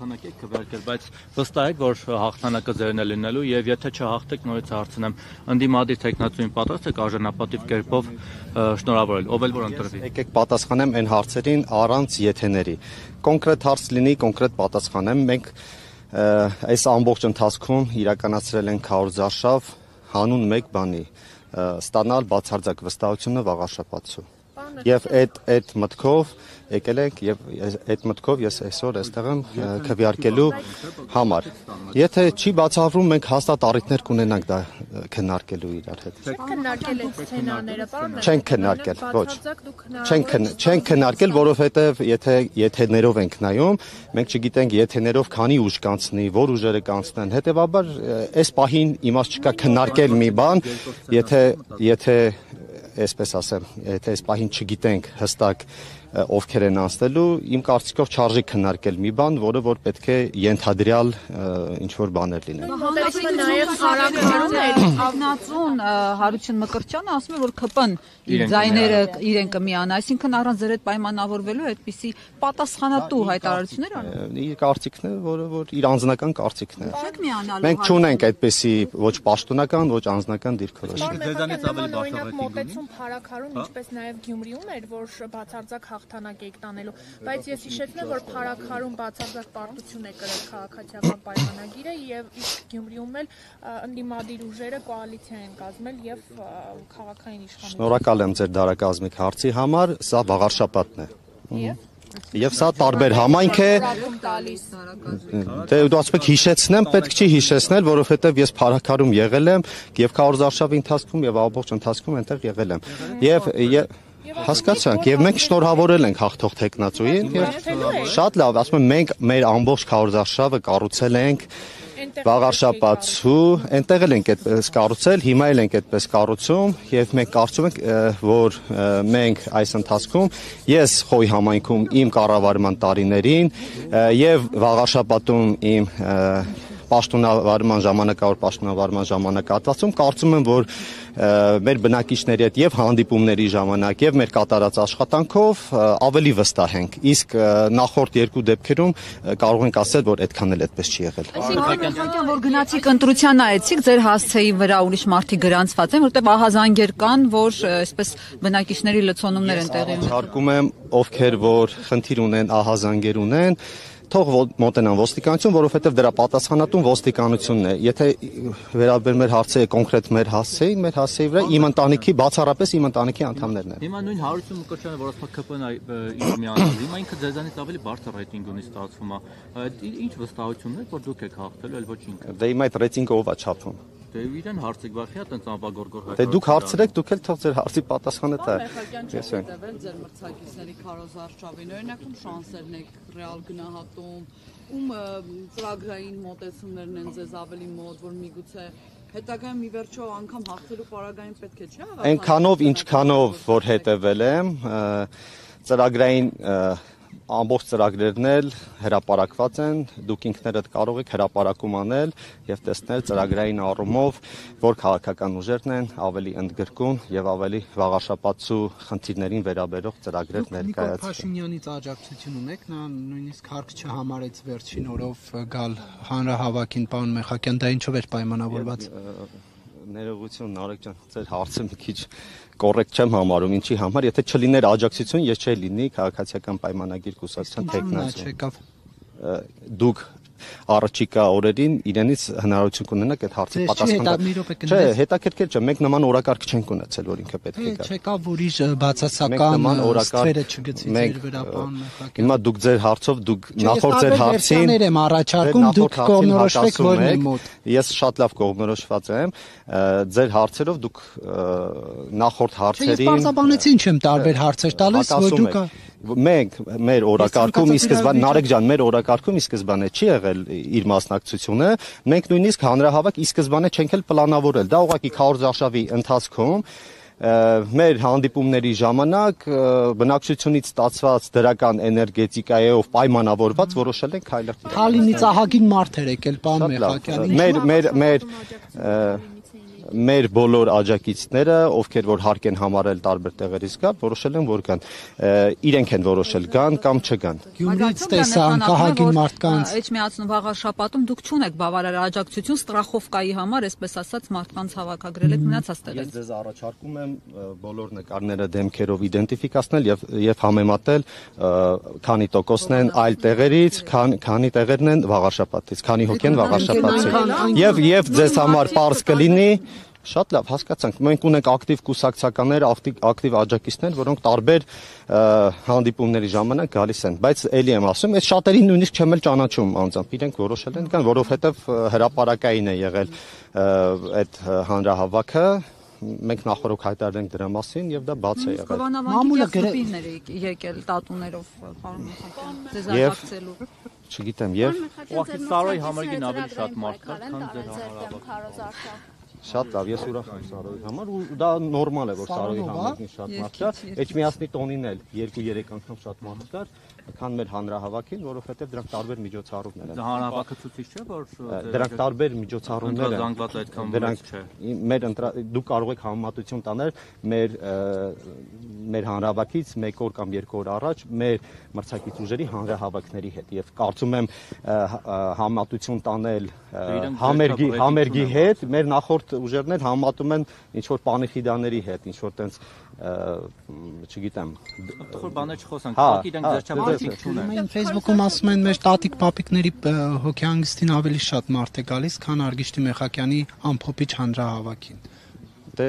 հաղթանակ եք քվեարկել, բայց վստահ եք, որ հաղթանակը ձերն է լինելու եւ եթե չհաղթեք, նորից հարցնեմ, ընդդիմադիր տեխնացուին պատրաստ եք արժանապատիվ կերպով շնորհավորել, ով էլ որ ընտրվի։ Եկեք պատասխանեմ այն հարցերին առանց եթեների։ Կոնկրետ հարց լինի, կոնկրետ պատասխանեմ։ Մենք այս ամբողջ ընթացքում իրականացրել ենք քարոզարշավ հանուն մեկ բանի՝ ստանալ բացարձակ վստահությունը վաղաշաբաթցու։ Եվ այդ մտքով եկել ենք եւ այդ մտքով ես այսօր այստեղ եմ քվեարկելու համար։ Եթե չի բացառվում, մենք հաստատ առիթներ կունենանք դա քննարկելու իրար հետ։ Քննարկել եք սցենարները, պարոն։ Չենք քննարկել, ոչ։ Չենք քննարկել, որովհետեւ եթե եթեներով ենք նայում, մենք չգիտենք եթեներով քանի ուժ կանցնի, որ ուժերը կանցնեն։ Հետեւաբար այս պահին իմաստ չկա քննարկել մի բան, եթե այսպես ասեմ, եթե այս պահին չգիտենք հստակ ովքեր են անցնելու, իմ կարծիքով չարժի քննարկել մի բան, որը որ պետք է ենթադրյալ ինչ որ բաներ լինեն։ Մոտեցումը նաև հարակարում էր Ավնածուն Հարություն Մկրտչյանը ասում է, որ ԿՊ-ն իր ձայները իրեն կմիանա, այսինքն առանց ձեր հետ պայմանավորվելու այդպիսի պատասխանատու հայտարարություններ անում։ Իր կարծիքն է, որը որ իր անձնական կարծիքն է։ Չեք միանալու։ Մենք չունենք այդպիսի ոչ պաշտոնական, ոչ անձնական դիրքորոշում։ Ձեզանից ավելի բարձր մոտեցում Փարաքարում, ինչպես նաև Գյումրիում էր, որ բացարձակ հաղթանակ եք տանելու, բայց ես հիշեցնեմ, որ Փարաքարում բացարձակ պարտություն է կրել քաղաքացիական պայմանագիրը եւ իսկ Գյումրիում էլ ընդդիմադիր ուժերը կոալիցիա են կազմել եւ քաղաքային իշխանություն։ Շնորհակալ եմ ձեր դարակազմիկ հարցի համար, սա վաղարշաբաթն է։ Եվ սա տարբեր համայնք է։ Դե դու ասում եք հիշեցնեմ, պետք չի հիշեցնել, որովհետև ես Փարաքարում եղել եմ եւ քարոզարշավի ընթացքում եւ ամբողջ ընթացքում այնտեղ եղել եմ։ Եվ հասկացանք եւ մենք շնորհավորել ենք հաղթող տեխնացուին եւ շատ լավ, ասում եմ մենք մեր ամբողջ քարոզարշավը կառուցել ենք վաղարշաբաթցու, այնտեղ էլ ենք այդպես կառուցել, հիմա էլ ենք այդպես կառուցում եւ մենք կարծում ենք, որ մենք այս ընթացքում ես Խոյ համայնքում իմ կառավարման տարիներին եւ վաղարշաբաթում իմ պաշտոնավարման ժամանակահատվածում կարծում եմ, որ մեր բնակիչների հետ եւ հանդիպումների ժամանակ եւ մեր կատարած աշխատանքով ավելի վստահ ենք։ Իսկ նախորդ երկու դեպքերում կարող ենք ասել, որ այդքան էլ այդպես չի եղել։ Այսինքն որ գնացիք ընտրության նայեցիք, ձեր հասցեի վրա ուրիշ մարդիկ գրանցված են, որտեղ ահազանգեր կան, որ այսպես բնակիչների լցոնումներ են տեղի ունենում։ Հարկում եմ ովքեր որ խնդիր ունեն, ահազանգեր ունեն, թող մոտենան ոստիկանություն, որովհետև դրա պատասխանատուն ոստիկանությունն է։ Եթե վերաբերում մեր հարցերը կոնկրետ մեր հասցեի վրա իմ ընտանիքի բացառապես իմ ընտանիքի անդամներն են։ Հիմա նույն Հարություն Մկրտչյանը, որ ասում է ԿՊ-ն իր միանալ, հիմա ինքը ձեզանից ավելի բարձր ռեյտինգ ունի ստացվում է։ Ինչ վստահությունն է, որ դուք եք հաղթելու, այլ ոչ ինքը։ Դե հիմա այդ ռեյտինգը ով է չափում։ Դե իրեն հարցիկ բախի է տենց անվագորգոր հայտ։ Դե դուք հարցրեք, դուք էլ թող ձեր հարցի պատասխանը տա։ Ես եմ տվել ձեր մրցակիցների քարոզարշավին, օրինակ ում շանսերն եք ռեալ գնահատում, ում ծրագրային մոտեցումներն են ձեզ ավելի մոտ, որ միգուցե հետագայում ի վերջո անգամ հաղթելու պարագային պետք է չէ։ Այնքանով ինչքանով որ հետևել եմ, ծրագրային ամբողջ ծրագրերն էլ հրապարակված են, դուք ինքներդ կարող եք հրապարակում անել եւ տեսնել ծրագրային առումով, որ քաղաքական ուժերն են ավելի ընդգրկուն եւ ավելի վաղաշաբաթցու խնդիրներին վերաբերող ծրագրեր ներկայացրել։ Փաշինյանից աջակցություն ունեք, նա նույնիսկ հարկ չհամարեց վերջին օրով գալ հանրահավաքին, պարոն Մեխակյան, դա ինչով էր պայմանավորված։ Ներողություն, Նարեկ ջան, ձեր հարցը մի քիչ կոռեկտ չեմ համարում, ինչի համար, եթե չլիներ աջակցություն, ես չէի լինի քաղաքացիական պայմանագիր կուսակցության տեխնացու։ Դուք առաջիկա օրերին իրենից հնարավորություն կունենաք այդ հարցի պատասխանել։ Չէ, հետաքրքիր չէ, մենք նման օրակարգ չենք ունեցել, որ ինքը պետք է գա։ Չեկավ ուրիշ բացասական ստվերը չգծից ձեր վրա, պարոն Մեխակյան։ Հիմա դուք ձեր հարցով, դուք նախորդ ձեր հարցին եմ առաջարկում, դուք կողմնորոշվեք որն է մոտ։ Ես շատ լավ կողմնորոշված եմ, ձեր հարցերով դուք նախորդ հարցերին։ Ես բարձաբանեցի ինչ եմ տարբեր հարցեր տալիս, որ դուք մենք մեր օրակարգում ի սկզբանե Նարեկ ջան, մեր օրակարգում ի սկզբանե չի եղել իր մասնակցությունը, մենք նույնիսկ հանրահավաք ի սկզբանե չենք էլ պլանավորել։ Դա ուղղակի քարոզարշավի ընթացքում մեր հանդիպումների ժամանակ բնակչությունից ստացված դրական էներգետիկայով պայմանավորված որոշել ենք քայլել։ Թալինից ահագին մարդ էր եկել, պարոն Մեխակյան։ մեր բոլոր աջակիցները, ովքեր որ հարկ են համարել տարբեր տեղերից գալ, որոշել են որ գան։ Իրենք են որոշել գան կամ չգան։ Գյումրիից տեսա անկահագին մարդկանց Էջմիածնու վաղ շաբաթում դուք չունեք բավարար աջակցություն ստրախովկայի համար, այսպես ասած, մարդկանց հավաքագրել եք մնացած տեղից։ Ես ձեզ առաջարկում եմ բոլոր նկարները դեմքերով իդենտիֆիկացնել եւ համեմատել քանի տոկոսն են այլ տեղերից, քանի տեղերն են վաղաշաբաթից, քանի հոգի են վաղաշաբաթից։ Եվ ձեզ համար պարզ կլինի Շատ լավ, հասկացանք։ Մենք ունենք ակտիվ կուսակցականներ, ակտիվ աջակիցներ, որոնք տարբեր հանդիպումների ժամանակ գալիս են, բայց էլի եմ ասում, այս շատերին նույնիսկ չեմ էլ ճանաչում անձամբ, իրենք որոշել են կան, որովհետև հրապարակային է եղել այդ հանրահավաքը, մենք նախորդ հայտարարենք դրա մասին եւ դա բաց է եղել։ Մամուլը գրպիներ եկել տատուներով պարոն Մեխակյան, ձեզ աջակցելու։ Չգիտեմ, եւ ուղղակի Սարոյի համերգին ավելի շատ մարդ կար, քան ձեր հանրահավաքը։ Շատ լավ, ես ուրախ եմ Սարոյի համար ու դա նորմալ է որ Սարոյի համերգին շատ մարդ կար։ Էջմիածնի տոնին էլ 2-3 անգամ շատ մարդ կար, քան մեր հանրահավաքին, որովհետև դրանք տարբեր միջոցառումներ են։ Հանրահավաքը ցույց չէ, որ դրանք տարբեր միջոցառումներ են։ Զանգված այդքան դրանք չէ։ Մեր դուք կարող եք համեմատություն տանել մեր հանրահավաքից 1 օր կամ 2 օր առաջ մեր մրցակից ուժերի հանրահավաքների հետ եւ կարծում եմ համեմատություն տանել համերգի հետ մեր նախորդ ուժերներ համատում են ինչ որ պանիխիդաների հետ, ինչ որ տենց չգիտեմ, խոր բաներ չխոսանք, ուղղակի իրենք ձեր չափանցիկ չունեն։ Մենք Facebook-ում ասում են մեր տատիկ պապիկների հոգեհանգստին ավելի շատ մարդ է գալիս, քան Արգիշտի Մեխակյանի ամփոփիչ հանրահավաքին։ Դե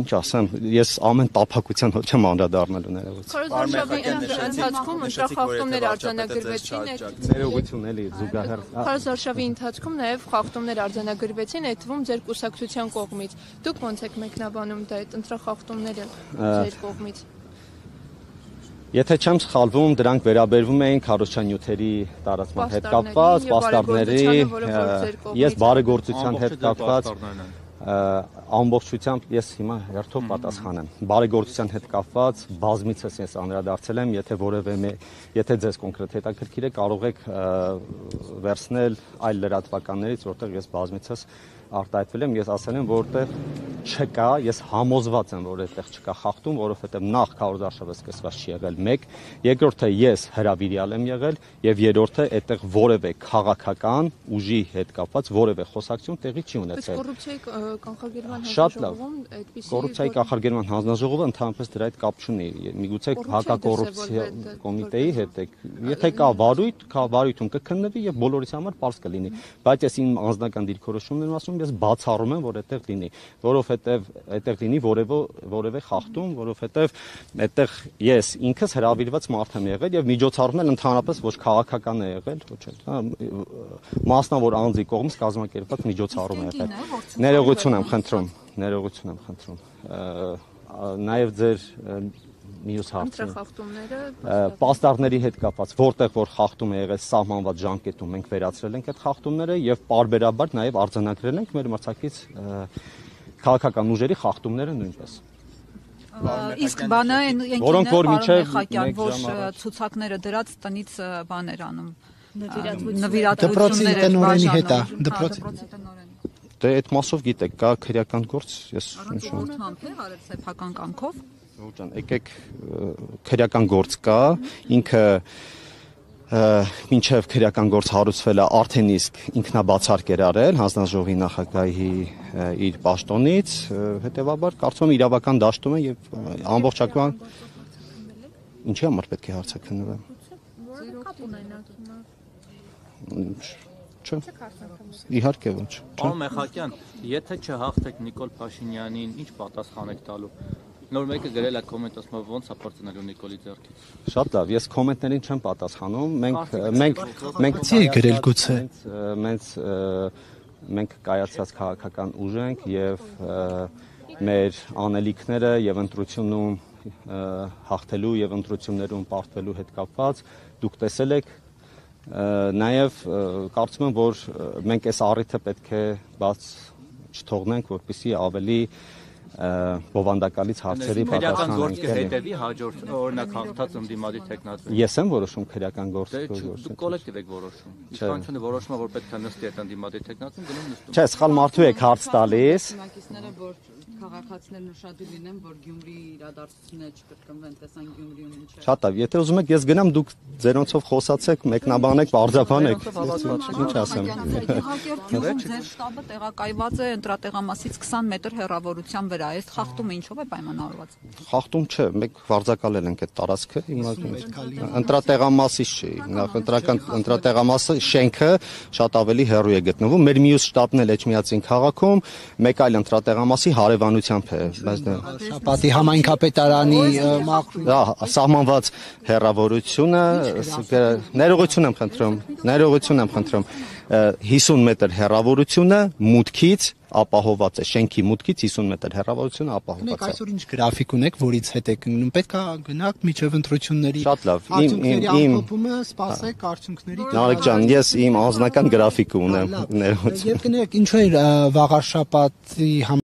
ինչ ասեմ, ես ամեն տափակության հոչ եմ անդրադառնալու ներողություն։ Քարոզարշավի ընթացքում ընտրախախտումներ արձանագրվեցին։ Ներողություն էլի զուգահեռ։ Քարոզարշավի ընթացքում նաև խախտումներ արձանագրվեցին, այդ թվում ձեր կուսակցության կողմից։ Դուք ոնց եք մեկնաբանում դա այդ ընտրախախտումները ձեր կողմից։ Եթե չեմ սխալվում, դրանք վերաբերվում էին քարոզչանյութերի տարածման հետ կապված, պաստառների, ես բարեգործության հետ կապված ամբողջությամբ ես հիմա հերթով պատասխանեմ։ Բարեգործության հետ կապված բազմիցս ես անդրադարձել եմ, եթե ձեզ կոնկրետ հետաքրքիր է, կարող եք վերցնել այլ լրատվականներից, որտեղ ես բազմիցս արտահայտվել եմ, ես ասել եմ, որտեղ չկա, ես համոզված եմ, որ այդտեղ չկա խախտում, որովհետև նախ քարոզարշավը սկսված չի եղել 1, երկրորդը ես հրավիրյալ եմ եղել եւ երրորդը այդտեղ որևէ քաղաքական ուժի հետ կապված որևէ խոսակցություն տեղի չի ունեցել։ Կոռուպցիայի կանխարգելման հանձնաժողովում այդպիսի կոռուպցիայի կանխարգելման հանձնաժողովը ընդհանրապես դրա հետ կապ չունի։ Միգուցե հակակոռուպցիա կոմիտեի հետ եք։ Եթե կա վարույթում կքննվի եւ բոլորիս համար պարզ կլինի։ Բայց ես իմ անձնական դիրքորոշումն եմ ասում, ես բացառում եմ, որ այդտեղ լինի, որովհետև այդտեղ լինի որևէ խախտում, որովհետև այդտեղ ես ինքս հրավիրված մարդ եմ եղել եւ միջոցառումն էլ ընդհանրապես ոչ քաղաքական է եղել, ոչ էլ, մասնավոր անձի կողմից կազմակերպված միջոցառում է եղել։ Ներողություն եմ խնդրում։ Նաեւ ձեր մյուս հարցը պաստառների հետ կապված որտեղ որ խախտում է եղել սահմանված ժամկետում մենք վերացրել ենք այդ խախտումները եւ պարբերաբար նաեւ արձանագրել ենք մեր մրցակից քաղաքական ուժերի խախտումները նույնպես իսկ բանը որոնք որ միջև Մեխակյան որ ցուցակները դրած տնից բաներ անում նվիրատվություններ տնօրենի հետ է դե այդ մասով գիտեք կա քրեական գործ ես նշում եմ արել սեփական կանքով Ջան, եկեք քրեական գործ կա, ինքը մինչև քրեական գործ հարուցվելը արդեն իսկ ինքնաբացարկ էր արել հանձնաժողովի նախագահի իր պաշտոնից, հետևաբար կարծում եմ իրավական դաշտում է եւ ամբողջական ինչի համար պետք է հարցաքննվեմ։ Չէ։ Իհարկե ոչ։ Պարոն Մեխակյան, եթե չհաղթեք Նիկոլ Փաշինյանին, ինչ պատասխան եք տալու։ Նոր մեկը գրել է կոմենտ ասում ոնց է բարձրանալու Նիկոլի ձեռքից։ Շատ լավ, ես կոմենտներին չեմ պատասխանում։ Մենք գրել գուցե մենք կայացած քաղաքական ուժ ենք եւ մեր անելիքները եւ ընտրությունում հաղթելու եւ ընտրություններում պարտվելու հետ կապված դուք տեսել եք նաեւ կարծում եմ որ մենք այս առիթը պետք է բաց չթողնենք որպեսզի ավելի բովանդակալից հարցերի քրեական գործ պատասխան են։ կհետևի հաջորդ օրինակ հաղթած ընդդիմադիր տեխնատվին։ Ես եմ որոշում քրեական գործ։ Դու կոլեկտիվ եք որոշում։ Իշխանությունը որոշում է, որ պետք է նստի այդ ընդդիմադիր տեխնատվին, գնում նստում։ Չէ, սխալ մարդու եք հարց տալիս։ Նակիցները որ քաղաքացիներն ուշադիր լինեն, որ Գյումրի իրադարձությունները չկրկնվեն, տեսան Գյումրիում ինչ է։ Շատ լավ, եթե ուզում եք ես գնամ, դուք ձերոնցով խոսացեք, մեկնաբանեք, բարձրաբանեք։ Ինչ ասեմ։ Գյուղում ձեր շտաբը տեղակայված է ընտրատեղամասից 20 մետր հեռավորության վրա։ Այս խախտումը ինչով է պայմանավորված։ Խախտում չէ, մեկ վարձակալել ենք այդ տարածքը, հիմա ընտրատեղամասից չի, նախ ընտրատեղամասը շենքը շատ ավելի հեռու է գտնվում, մեր մյուս շտաբն էլ Էջմիածին քաղաքում, մեկ այլ ընտրատեղամասի հարևանությամբ է, բայց դա Շապատի համայնքապետարանի սահմանված հեռավորությունը, ներողություն եմ խնդրում, 50 մետր հեռավորությունը մուտքից ապահոված է, շենքի մուտքից 50 մետր հեռավորությունը ապահոված է։ Այսօր ինչ գրաֆիկ ունեք, որից հետ եք ընկնում։ Պետք է գնաք միջև ընտրությունների։ Շատ լավ։ Ամփոփումը սպասեք արդյունքների։ Նարեկ ջան, ես իմ անձնական գրաֆիկը ունեմ։ Եվ կներեք, ինչու է վաղարշապատի